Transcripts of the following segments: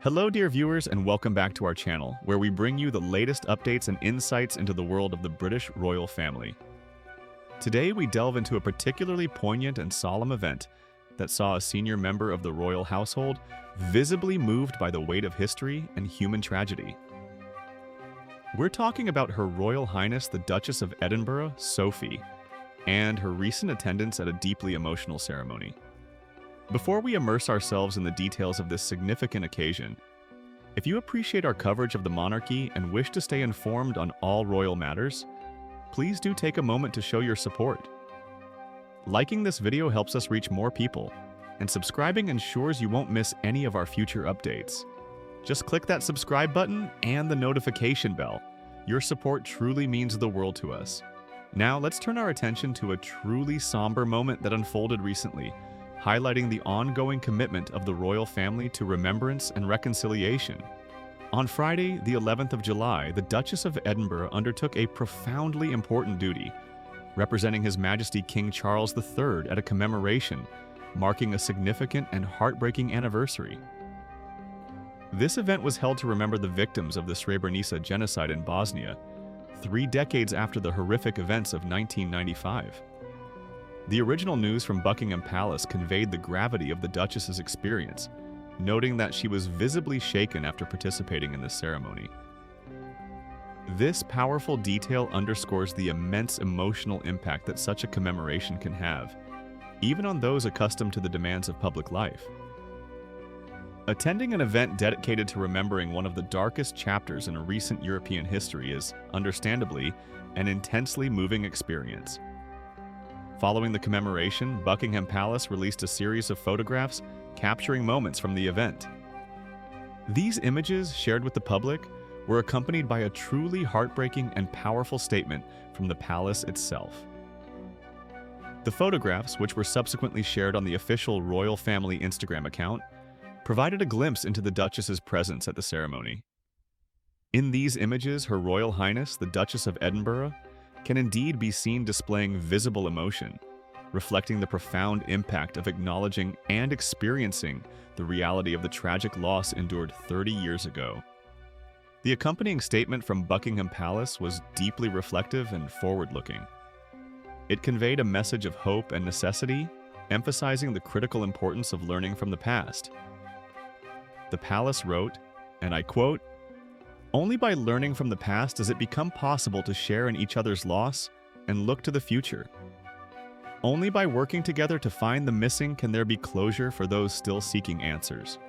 Hello, dear viewers, and welcome back to our channel, where we bring you the latest updates and insights into the world of the British royal family. Today, we delve into a particularly poignant and solemn event that saw a senior member of the royal household visibly moved by the weight of history and human tragedy. We're talking about Her Royal Highness the Duchess of Edinburgh, Sophie, and her recent attendance at a deeply emotional ceremony. Before we immerse ourselves in the details of this significant occasion, if you appreciate our coverage of the monarchy and wish to stay informed on all royal matters, please do take a moment to show your support. Liking this video helps us reach more people, and subscribing ensures you won't miss any of our future updates. Just click that subscribe button and the notification bell. Your support truly means the world to us. Now let's turn our attention to a truly somber moment that unfolded recently, highlighting the ongoing commitment of the royal family to remembrance and reconciliation. On Friday, the 11th of July, the Duchess of Edinburgh undertook a profoundly important duty, representing His Majesty King Charles III at a commemoration, marking a significant and heartbreaking anniversary. This event was held to remember the victims of the Srebrenica genocide in Bosnia, 3 decades after the horrific events of 1995. The original news from Buckingham Palace conveyed the gravity of the Duchess's experience, noting that she was visibly shaken after participating in this ceremony. This powerful detail underscores the immense emotional impact that such a commemoration can have, even on those accustomed to the demands of public life. Attending an event dedicated to remembering one of the darkest chapters in a recent European history is, understandably, an intensely moving experience. Following the commemoration, Buckingham Palace released a series of photographs capturing moments from the event. These images, shared with the public, were accompanied by a truly heartbreaking and powerful statement from the palace itself. The photographs, which were subsequently shared on the official royal family Instagram account, provided a glimpse into the Duchess's presence at the ceremony. In these images, Her Royal Highness, the Duchess of Edinburgh, can indeed be seen displaying visible emotion, reflecting the profound impact of acknowledging and experiencing the reality of the tragic loss endured 30 years ago. The accompanying statement from Buckingham Palace was deeply reflective and forward-looking. It conveyed a message of hope and necessity, emphasizing the critical importance of learning from the past. The palace wrote, and I quote, "Only by learning from the past does it become possible to share in each other's loss and look to the future. Only by working together to find the missing can there be closure for those still seeking answers."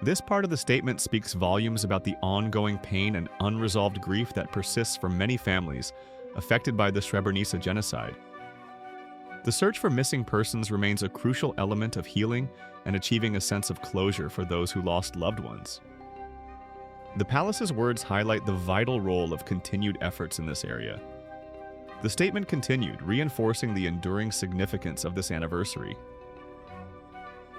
This part of the statement speaks volumes about the ongoing pain and unresolved grief that persists for many families affected by the Srebrenica genocide. The search for missing persons remains a crucial element of healing and achieving a sense of closure for those who lost loved ones. The palace's words highlight the vital role of continued efforts in this area. The statement continued, reinforcing the enduring significance of this anniversary.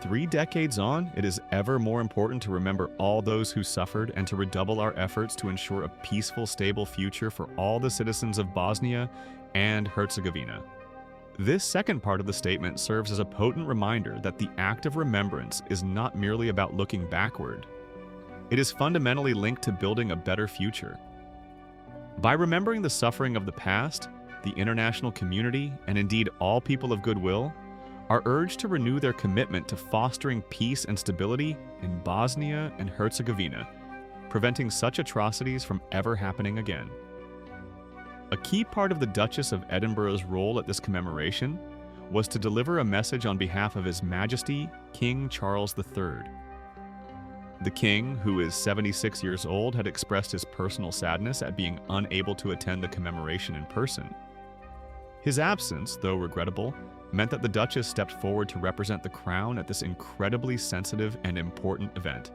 3 decades on, it is ever more important to remember all those who suffered and to redouble our efforts to ensure a peaceful, stable future for all the citizens of Bosnia and Herzegovina. This second part of the statement serves as a potent reminder that the act of remembrance is not merely about looking backward. It is fundamentally linked to building a better future. By remembering the suffering of the past, the international community, and indeed all people of goodwill, are urged to renew their commitment to fostering peace and stability in Bosnia and Herzegovina, preventing such atrocities from ever happening again. A key part of the Duchess of Edinburgh's role at this commemoration was to deliver a message on behalf of His Majesty King Charles III. The king, who is 76 years old, had expressed his personal sadness at being unable to attend the commemoration in person. His absence, though regrettable, meant that the Duchess stepped forward to represent the crown at this incredibly sensitive and important event.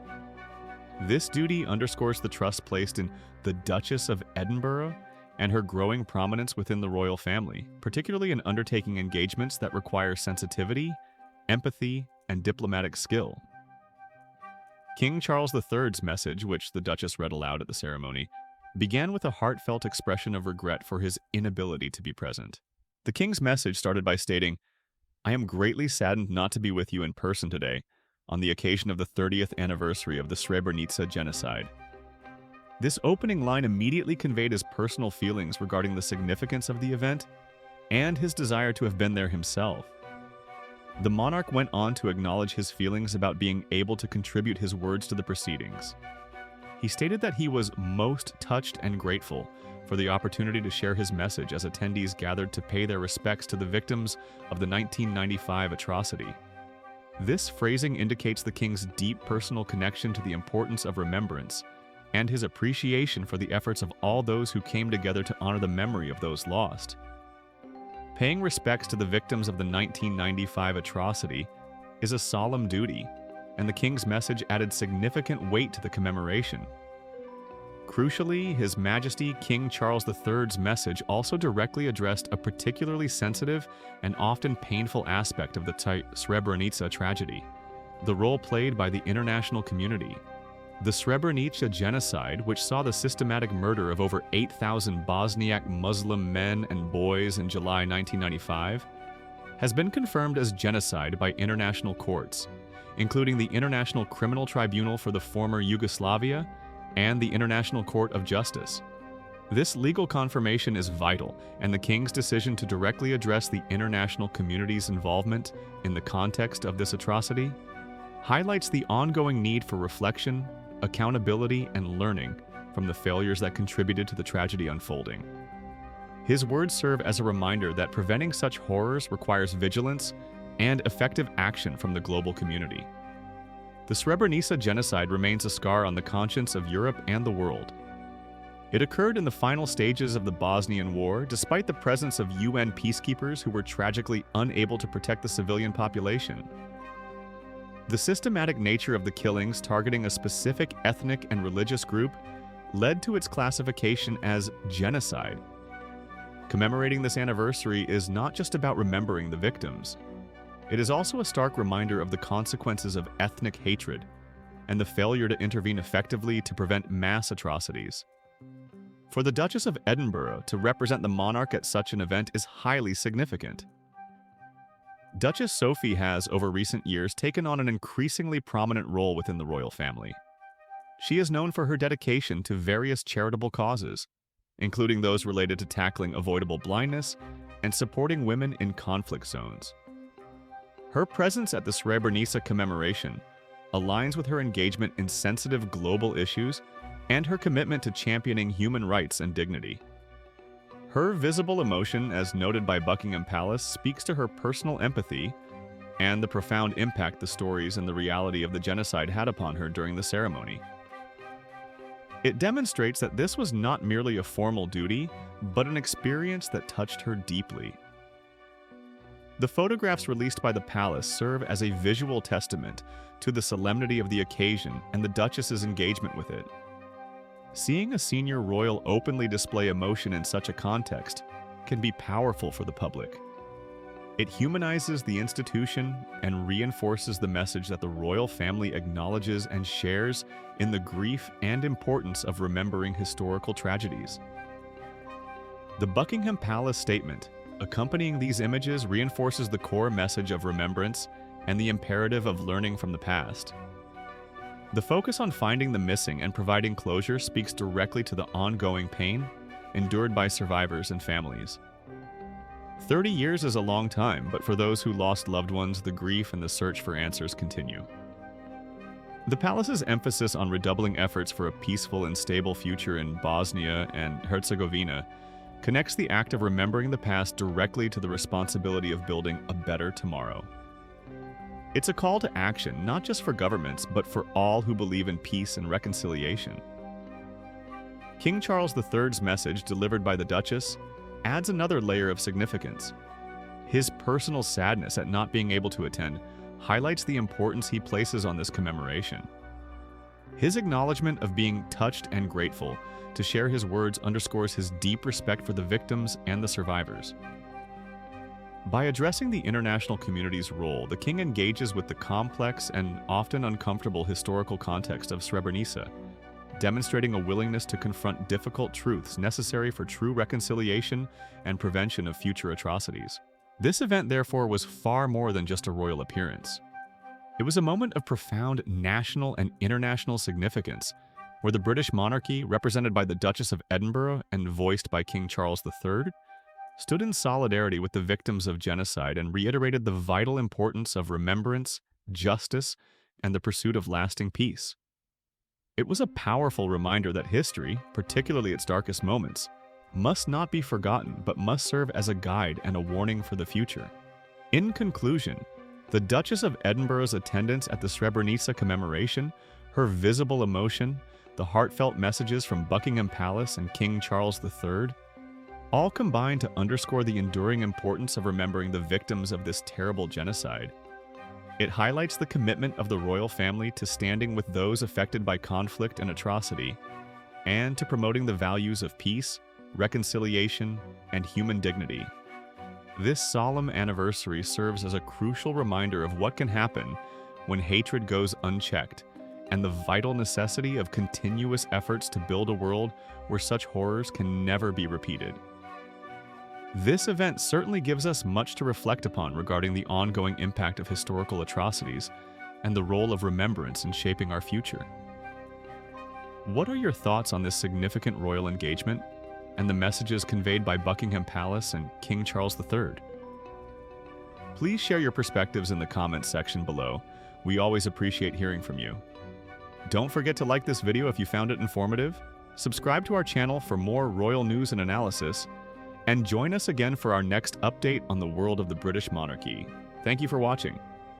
This duty underscores the trust placed in the Duchess of Edinburgh and her growing prominence within the royal family, particularly in undertaking engagements that require sensitivity, empathy, and diplomatic skill. King Charles III's message, which the Duchess read aloud at the ceremony, began with a heartfelt expression of regret for his inability to be present. The king's message started by stating, "I am greatly saddened not to be with you in person today, on the occasion of the 30th anniversary of the Srebrenica genocide. This opening line immediately conveyed his personal feelings regarding the significance of the event and his desire to have been there himself. The monarch went on to acknowledge his feelings about being able to contribute his words to the proceedings. He stated that he was most touched and grateful for the opportunity to share his message as attendees gathered to pay their respects to the victims of the 1995 atrocity. This phrasing indicates the king's deep personal connection to the importance of remembrance and his appreciation for the efforts of all those who came together to honor the memory of those lost. Paying respects to the victims of the 1995 atrocity is a solemn duty, and the king's message added significant weight to the commemoration. Crucially, His Majesty King Charles III's message also directly addressed a particularly sensitive and often painful aspect of the Srebrenica tragedy: the role played by the international community. The Srebrenica genocide, which saw the systematic murder of over 8,000 Bosniak Muslim men and boys in July 1995, has been confirmed as genocide by international courts, including the International Criminal Tribunal for the former Yugoslavia and the International Court of Justice. This legal confirmation is vital, and the King's decision to directly address the international community's involvement in the context of this atrocity highlights the ongoing need for reflection, accountability, and learning from the failures that contributed to the tragedy unfolding. His words serve as a reminder that preventing such horrors requires vigilance and effective action from the global community. The Srebrenica genocide remains a scar on the conscience of Europe and the world. It occurred in the final stages of the Bosnian War, despite the presence of UN peacekeepers who were tragically unable to protect the civilian population. The systematic nature of the killings targeting a specific ethnic and religious group led to its classification as genocide. Commemorating this anniversary is not just about remembering the victims. It is also a stark reminder of the consequences of ethnic hatred and the failure to intervene effectively to prevent mass atrocities. For the Duchess of Edinburgh to represent the monarch at such an event is highly significant. Duchess Sophie has, over recent years, taken on an increasingly prominent role within the royal family. She is known for her dedication to various charitable causes, including those related to tackling avoidable blindness and supporting women in conflict zones. Her presence at the Srebrenica commemoration aligns with her engagement in sensitive global issues and her commitment to championing human rights and dignity. Her visible emotion, as noted by Buckingham Palace, speaks to her personal empathy and the profound impact the stories and the reality of the genocide had upon her during the ceremony. It demonstrates that this was not merely a formal duty, but an experience that touched her deeply. The photographs released by the palace serve as a visual testament to the solemnity of the occasion and the Duchess's engagement with it. Seeing a senior royal openly display emotion in such a context can be powerful for the public. It humanizes the institution and reinforces the message that the royal family acknowledges and shares in the grief and importance of remembering historical tragedies. The Buckingham Palace statement accompanying these images reinforces the core message of remembrance and the imperative of learning from the past. The focus on finding the missing and providing closure speaks directly to the ongoing pain endured by survivors and families. 30 years is a long time, but for those who lost loved ones, the grief and the search for answers continue. The palace's emphasis on redoubling efforts for a peaceful and stable future in Bosnia and Herzegovina connects the act of remembering the past directly to the responsibility of building a better tomorrow. It's a call to action, not just for governments, but for all who believe in peace and reconciliation. King Charles III's message, delivered by the Duchess, adds another layer of significance. His personal sadness at not being able to attend highlights the importance he places on this commemoration. His acknowledgement of being touched and grateful to share his words underscores his deep respect for the victims and the survivors. By addressing the international community's role, the king engages with the complex and often uncomfortable historical context of Srebrenica, demonstrating a willingness to confront difficult truths necessary for true reconciliation and prevention of future atrocities. This event, therefore, was far more than just a royal appearance. It was a moment of profound national and international significance, where the British monarchy, represented by the Duchess of Edinburgh and voiced by King Charles III, stood in solidarity with the victims of genocide and reiterated the vital importance of remembrance, justice, and the pursuit of lasting peace. It was a powerful reminder that history, particularly its darkest moments, must not be forgotten but must serve as a guide and a warning for the future. In conclusion, the Duchess of Edinburgh's attendance at the Srebrenica commemoration, her visible emotion, the heartfelt messages from Buckingham Palace and King Charles III, all combine to underscore the enduring importance of remembering the victims of this terrible genocide. It highlights the commitment of the royal family to standing with those affected by conflict and atrocity, and to promoting the values of peace, reconciliation, and human dignity. This solemn anniversary serves as a crucial reminder of what can happen when hatred goes unchecked, and the vital necessity of continuous efforts to build a world where such horrors can never be repeated. This event certainly gives us much to reflect upon regarding the ongoing impact of historical atrocities and the role of remembrance in shaping our future. What are your thoughts on this significant royal engagement and the messages conveyed by Buckingham Palace and King Charles III? Please share your perspectives in the comments section below. We always appreciate hearing from you. Don't forget to like this video if you found it informative, subscribe to our channel for more royal news and analysis, and join us again for our next update on the world of the British monarchy. Thank you for watching.